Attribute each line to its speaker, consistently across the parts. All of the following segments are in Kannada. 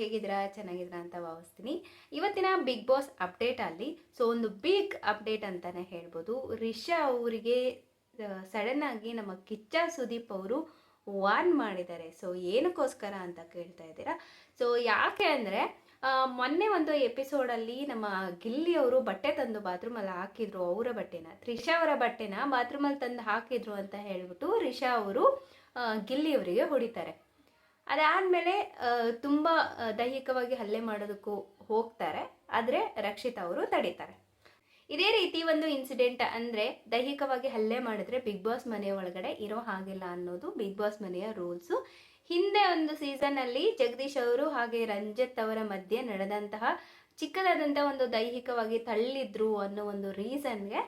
Speaker 1: ಹೇಗಿದ್ದೀರಾ? ಚೆನ್ನಾಗಿದ್ದೀರಾ ಅಂತ ಭಾವಿಸ್ತೀನಿ. ಇವತ್ತಿನ ಬಿಗ್ ಬಾಸ್ ಅಪ್ಡೇಟಲ್ಲಿ ಒಂದು ಬಿಗ್ ಅಪ್ಡೇಟ್ ಅಂತಲೇ ಹೇಳ್ಬೋದು. ರಿಷಾ ಅವರಿಗೆ ಸಡನ್ ಆಗಿ ನಮ್ಮ ಕಿಚ್ಚ ಸುದೀಪ್ ಅವರು ವಾರ್ನ್ ಮಾಡಿದ್ದಾರೆ. ಸೊ ಏನಕ್ಕೋಸ್ಕರ ಅಂತ ಕೇಳ್ತಾ ಇದ್ದೀರಾ. ಸೊ ಯಾಕೆ ಅಂದರೆ ಮೊನ್ನೆ ಒಂದು ಎಪಿಸೋಡಲ್ಲಿ ನಮ್ಮ ಗಿಲ್ಲಿ ಅವರು ಬಟ್ಟೆ ತಂದು ಬಾತ್ರೂಮಲ್ಲಿ ಹಾಕಿದ್ರು. ಅವರ ಬಟ್ಟೆನ, ತ್ರಿಷಾ ಅವರ ಬಟ್ಟೆನ ಬಾತ್ರೂಮಲ್ಲಿ ತಂದು ಹಾಕಿದ್ರು ಅಂತ ಹೇಳ್ಬಿಟ್ಟು ರಿಷಾ ಅವರು ಗಿಲ್ಲಿ ಅವರಿಗೆ ಹೊಡಿತಾರೆ. ಅದಾದಮೇಲೆ ತುಂಬ ದೈಹಿಕವಾಗಿ ಹಲ್ಲೆ ಮಾಡೋದಕ್ಕೂ ಹೋಗ್ತಾರೆ. ಆದರೆ ರಕ್ಷಿತಾ ಅವರು ತಡೀತಾರೆ. ಇದೇ ರೀತಿ ಒಂದು ಇನ್ಸಿಡೆಂಟ್ ಅಂದರೆ ದೈಹಿಕವಾಗಿ ಹಲ್ಲೆ ಮಾಡಿದ್ರೆ ಬಿಗ್ ಬಾಸ್ ಮನೆಯ ಒಳಗಡೆ ಇರೋ ಹಾಗಿಲ್ಲ ಅನ್ನೋದು ಬಿಗ್ ಬಾಸ್ ಮನೆಯ ರೂಲ್ಸು. ಹಿಂದೆ ಒಂದು ಸೀಸನ್ನಲ್ಲಿ ಜಗದೀಶ್ ಅವರು ಹಾಗೆ ರಂಜಿತ್ ಅವರ ಮಧ್ಯೆ ನಡೆದಂತಹ ಚಿಕ್ಕದಾದಂಥ ಒಂದು ದೈಹಿಕವಾಗಿ ತಳ್ಳಿದ್ರು ಅನ್ನೋ ಒಂದು ರೀಸನ್ಗೆ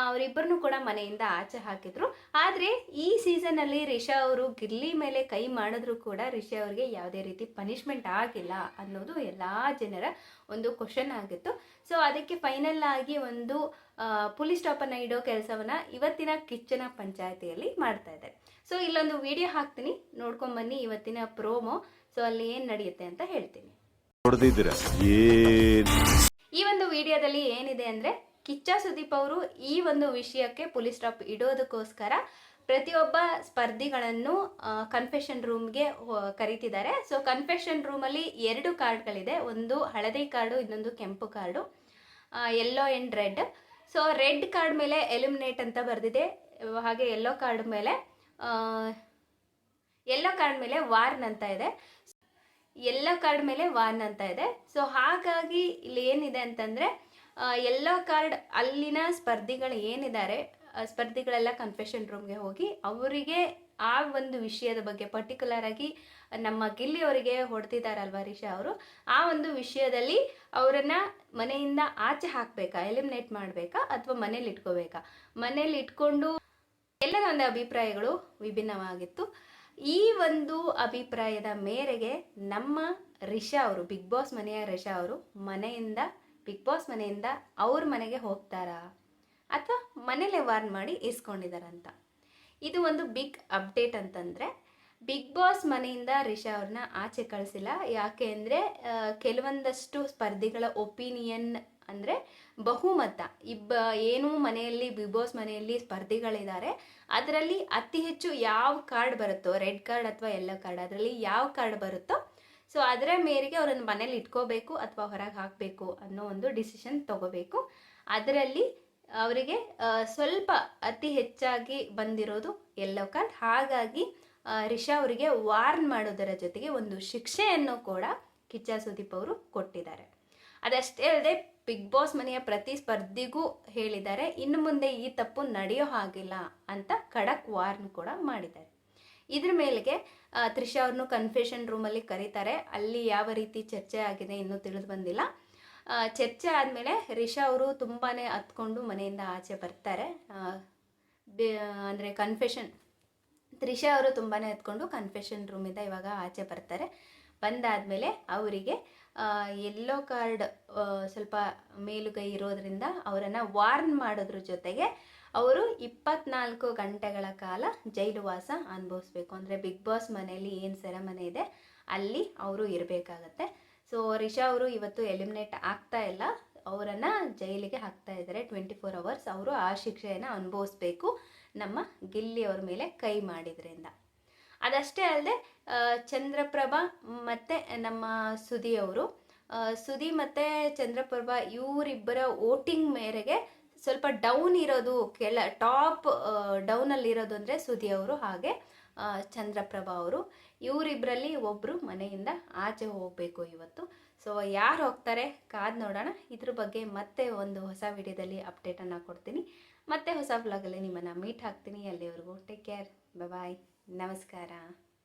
Speaker 1: ಅವರಿಬ್ಬರನ್ನು ಕೂಡ ಮನೆಯಿಂದ ಆಚೆ ಹಾಕಿದ್ರು. ಆದರೆ ಈ ಸೀಸನಲ್ಲಿ ರಿಷಾ ಅವರು ಗಿಲ್ಲಿ ಮೇಲೆ ಕೈ ಮಾಡಿದ್ರು ಕೂಡ ರಿಷಾ ಅವರಿಗೆ ಯಾವುದೇ ರೀತಿ ಪನಿಷ್ಮೆಂಟ್ ಆಗಿಲ್ಲ ಅನ್ನೋದು ಎಲ್ಲ ಜನರ ಒಂದು ಕ್ವಶನ್ ಆಗಿತ್ತು. ಸೊ ಅದಕ್ಕೆ ಫೈನಲ್ ಆಗಿ ಒಂದು ಪುಲಿ ಸ್ಟಾಪನ್ನು ಇಡೋ ಕೆಲಸವನ್ನ ಇವತ್ತಿನ ಕಿಚ್ಚನ ಪಂಚಾಯತಿಯಲ್ಲಿ ಮಾಡ್ತಾ ಇದ್ದಾರೆ. ಸೊ ಇಲ್ಲೊಂದು ವಿಡಿಯೋ ಹಾಕ್ತೀನಿ, ನೋಡ್ಕೊಂಬನ್ನಿ ಇವತ್ತಿನ ಪ್ರೋಮೋ. ಸೊ ಅಲ್ಲಿ ಏನು ನಡೆಯುತ್ತೆ ಅಂತ ಹೇಳ್ತೀನಿ. ಈ ಒಂದು ವಿಡಿಯೋದಲ್ಲಿ ಏನಿದೆ ಅಂದರೆ ಕಿಚ್ಚ ಸುದೀಪ್ ಅವರು ಈ ಒಂದು ವಿಷಯಕ್ಕೆ ಪುಲಿ ಸ್ಟಾಪ್ ಇಡೋದಕ್ಕೋಸ್ಕರ ಪ್ರತಿಯೊಬ್ಬ ಸ್ಪರ್ಧಿಗಳನ್ನು ಕನ್ಫೆಷನ್ ರೂಮ್ಗೆ ಕರೀತಿದ್ದಾರೆ. ಸೊ ಕನ್ಫೆಷನ್ ರೂಮಲ್ಲಿ 2 ಕಾರ್ಡ್ಗಳಿದೆ, ಒಂದು ಹಳದಿ ಕಾರ್ಡು, ಇನ್ನೊಂದು ಕೆಂಪು card, yellow and red. So red card ಮೇಲೆ ಎಲಿಮಿನೇಟ್ ಅಂತ ಬರೆದಿದೆ, ಹಾಗೆ ಯೆಲ್ಲೋ ಕಾರ್ಡ್ ಮೇಲೆ ವಾರ್ನ್ ಅಂತ ಇದೆ, ಯೆಲ್ಲೋ ಕಾರ್ಡ್ ಮೇಲೆ ವಾರ್ನ್ ಅಂತ ಇದೆ. ಸೊ ಹಾಗಾಗಿ ಇಲ್ಲಿ ಏನಿದೆ ಅಂತಂದರೆ ಯೆಲ್ಲೋ ಕಾರ್ಡ್ ಅಲ್ಲಿನ ಸ್ಪರ್ಧಿಗಳು ಏನಿದ್ದಾರೆ, ಸ್ಪರ್ಧಿಗಳೆಲ್ಲ ಕನ್ಫೆಷನ್ ರೂಮ್ಗೆ ಹೋಗಿ ಅವರಿಗೆ ಆ ಒಂದು ವಿಷಯದ ಬಗ್ಗೆ ಪರ್ಟಿಕ್ಯುಲರ್ ಆಗಿ ನಮ್ಮ ಗಿಲ್ಲಿ ಅವರಿಗೆ ಹೊಡೆದಿದ್ದಾರಲ್ವ ರಿಷಾ ಅವರು, ಆ ಒಂದು ವಿಷಯದಲ್ಲಿ ಅವರನ್ನು ಮನೆಯಿಂದ ಆಚೆ ಹಾಕಬೇಕಾ, ಎಲಿಮಿನೇಟ್ ಮಾಡಬೇಕಾ ಅಥವಾ ಮನೇಲಿ ಇಟ್ಕೋಬೇಕಾ. ಮನೇಲಿ ಇಟ್ಕೊಂಡು ಎಲ್ಲರ ಒಂದು ಅಭಿಪ್ರಾಯಗಳು ವಿಭಿನ್ನವಾಗಿತ್ತು. ಈ ಒಂದು ಅಭಿಪ್ರಾಯದ ಮೇರೆಗೆ ನಮ್ಮ ರಿಷಾ ಅವರು, ಬಿಗ್ ಬಾಸ್ ಮನೆಯ ರಿಷಾ ಅವರು ಬಿಗ್ ಬಾಸ್ ಮನೆಯಿಂದ ಅವ್ರ ಮನೆಗೆ ಹೋಗ್ತಾರಾ ಅಥವಾ ಮನೇಲೆ ವಾರ್ನ್ ಮಾಡಿ ಇಸ್ಕೊಂಡಿದ್ದಾರಂತ. ಇದು ಒಂದು ಬಿಗ್ ಅಪ್ಡೇಟ್ ಅಂತಂದರೆ ಬಿಗ್ ಬಾಸ್ ಮನೆಯಿಂದ ರಿಷಾ ಅವ್ರನ್ನ ಆಚೆ ಕಳಿಸಿಲ್ಲ. ಯಾಕೆ ಅಂದರೆ ಕೆಲವೊಂದಷ್ಟು ಸ್ಪರ್ಧಿಗಳ ಒಪಿನಿಯನ್ ಅಂದರೆ ಬಹುಮತ ಏನು ಮನೆಯಲ್ಲಿ ಬಿಗ್ ಬಾಸ್ ಮನೆಯಲ್ಲಿ ಸ್ಪರ್ಧಿಗಳಿದ್ದಾರೆ, ಅದರಲ್ಲಿ ಅತಿ ಹೆಚ್ಚು ಯಾವ ಕಾರ್ಡ್ ಬರುತ್ತೋ, ರೆಡ್ ಕಾರ್ಡ್ ಅಥವಾ ಯೆಲ್ಲೋ ಕಾರ್ಡ್, ಅದರಲ್ಲಿ ಯಾವ ಕಾರ್ಡ್ ಬರುತ್ತೋ ಸೊ ಅದರ ಮೇರೆಗೆ ಅವರನ್ನು ಮನೇಲಿ ಇಟ್ಕೋಬೇಕು ಅಥವಾ ಹೊರಗೆ ಹಾಕಬೇಕು ಅನ್ನೋ ಒಂದು ಡಿಸಿಷನ್ ತಗೋಬೇಕು. ಅದರಲ್ಲಿ ಅವರಿಗೆ ಸ್ವಲ್ಪ ಅತಿ ಹೆಚ್ಚಾಗಿ ಬಂದಿರೋದು ಯೆಲ್ಲೋ ಕಾರ್ಡ್. ಹಾಗಾಗಿ ರಿಷಾ ಅವರಿಗೆ ವಾರ್ನ್ ಮಾಡೋದರ ಜೊತೆಗೆ ಒಂದು ಶಿಕ್ಷೆಯನ್ನು ಕೂಡ ಕಿಚ್ಚ ಸುದೀಪ್ ಅವರು ಕೊಟ್ಟಿದ್ದಾರೆ. ಅದಷ್ಟೇ ಅಲ್ಲದೆ ಬಿಗ್ ಬಾಸ್ ಮನೆಯ ಪ್ರತಿ ಸ್ಪರ್ಧಿಗೂ ಹೇಳಿದ್ದಾರೆ, ಇನ್ನು ಮುಂದೆ ಈ ತಪ್ಪು ನಡೆಯೋ ಹಾಗಿಲ್ಲ ಅಂತ ಖಡಕ್ ವಾರ್ನ್ ಕೂಡ ಮಾಡಿದ್ದಾರೆ. ಇದ್ರ ಮೇಲೆಗೆ ತ್ರಿಷಾ ಅವ್ರನ್ನು ಕನ್ಫೆಷನ್ ರೂಮಲ್ಲಿ ಕರೀತಾರೆ. ಅಲ್ಲಿ ಯಾವ ರೀತಿ ಚರ್ಚೆ ಆಗಿದೆ ಇನ್ನೂ ತಿಳಿದು ಬಂದಿಲ್ಲ. ಚರ್ಚೆ ಆದಮೇಲೆ ರಿಷಾ ಅವರು ತುಂಬಾ ಹತ್ಕೊಂಡು ಮನೆಯಿಂದ ಆಚೆ ಬರ್ತಾರೆ. ಅಂದರೆ ತ್ರಿಷಾ ಅವರು ತುಂಬಾ ಹತ್ಕೊಂಡು ಕನ್ಫೆಷನ್ ರೂಮಿಂದ ಇವಾಗ ಆಚೆ ಬರ್ತಾರೆ. ಬಂದಾದಮೇಲೆ ಅವರಿಗೆ ಯೆಲ್ಲೋ ಕಾರ್ಡ್ ಸ್ವಲ್ಪ ಮೇಲುಗೈ ಇರೋದ್ರಿಂದ ಅವರನ್ನು ವಾರ್ನ್ ಮಾಡೋದ್ರ ಜೊತೆಗೆ ಅವರು 24 ಗಂಟೆಗಳ ಕಾಲ ಜೈಲುವಾಸ ಅನುಭವಿಸ್ಬೇಕು. ಅಂದರೆ ಬಿಗ್ ಬಾಸ್ ಮನೆಯಲ್ಲಿ ಏನು ಸೆರೆಮನೆ ಇದೆ ಅಲ್ಲಿ ಅವರು ಇರಬೇಕಾಗತ್ತೆ. ಸೊ ರಿಷಾ ಅವರು ಇವತ್ತು ಎಲಿಮಿನೇಟ್ ಆಗ್ತಾ ಇಲ್ಲ, ಅವರನ್ನು ಜೈಲಿಗೆ ಹಾಕ್ತಾ ಇದ್ದಾರೆ. 24 hours ಅವರು ಆ ಶಿಕ್ಷೆಯನ್ನು ಅನುಭವಿಸ್ಬೇಕು ನಮ್ಮ ಗಿಲ್ಲಿ ಅವ್ರ ಮೇಲೆ ಕೈ ಮಾಡಿದ್ರಿಂದ. ಅದಷ್ಟೇ ಅಲ್ಲದೆ ಚಂದ್ರಪ್ರಭಾ ಮತ್ತು ನಮ್ಮ ಸುದಿ ಮತ್ತು ಚಂದ್ರಪ್ರಭಾ ಇವರಿಬ್ಬರ ವೋಟಿಂಗ್ ಮೇರೆಗೆ ಸ್ವಲ್ಪ ಡೌನ್ ಇರೋದು, ಟಾಪ್ ಡೌನಲ್ಲಿರೋದು ಅಂದರೆ ಸುದಿ ಅವರು ಹಾಗೆ ಚಂದ್ರಪ್ರಭಾ ಅವರು. ಇವರಿಬ್ಬರಲ್ಲಿ ಒಬ್ಬರು ಮನೆಯಿಂದ ಆಚೆ ಹೋಗಬೇಕು ಇವತ್ತು. ಸೊ ಯಾರು ಹೋಗ್ತಾರೆ ಕಾದು ನೋಡೋಣ. ಇದ್ರ ಬಗ್ಗೆ ಮತ್ತೆ ಒಂದು ಹೊಸ ವಿಡಿಯೋದಲ್ಲಿ ಅಪ್ಡೇಟನ್ನು ಕೊಡ್ತೀನಿ. ಮತ್ತೆ ಹೊಸ ವ್ಲಾಗಲ್ಲಿ ನಿಮ್ಮನ್ನು ಮೀಟ್ ಹಾಕ್ತೀನಿ. ಅಲ್ಲಿವರೆಗೂ ಟೇಕ್ ಕೇರ್, ಬಾಯ್, ನಮಸ್ಕಾರ.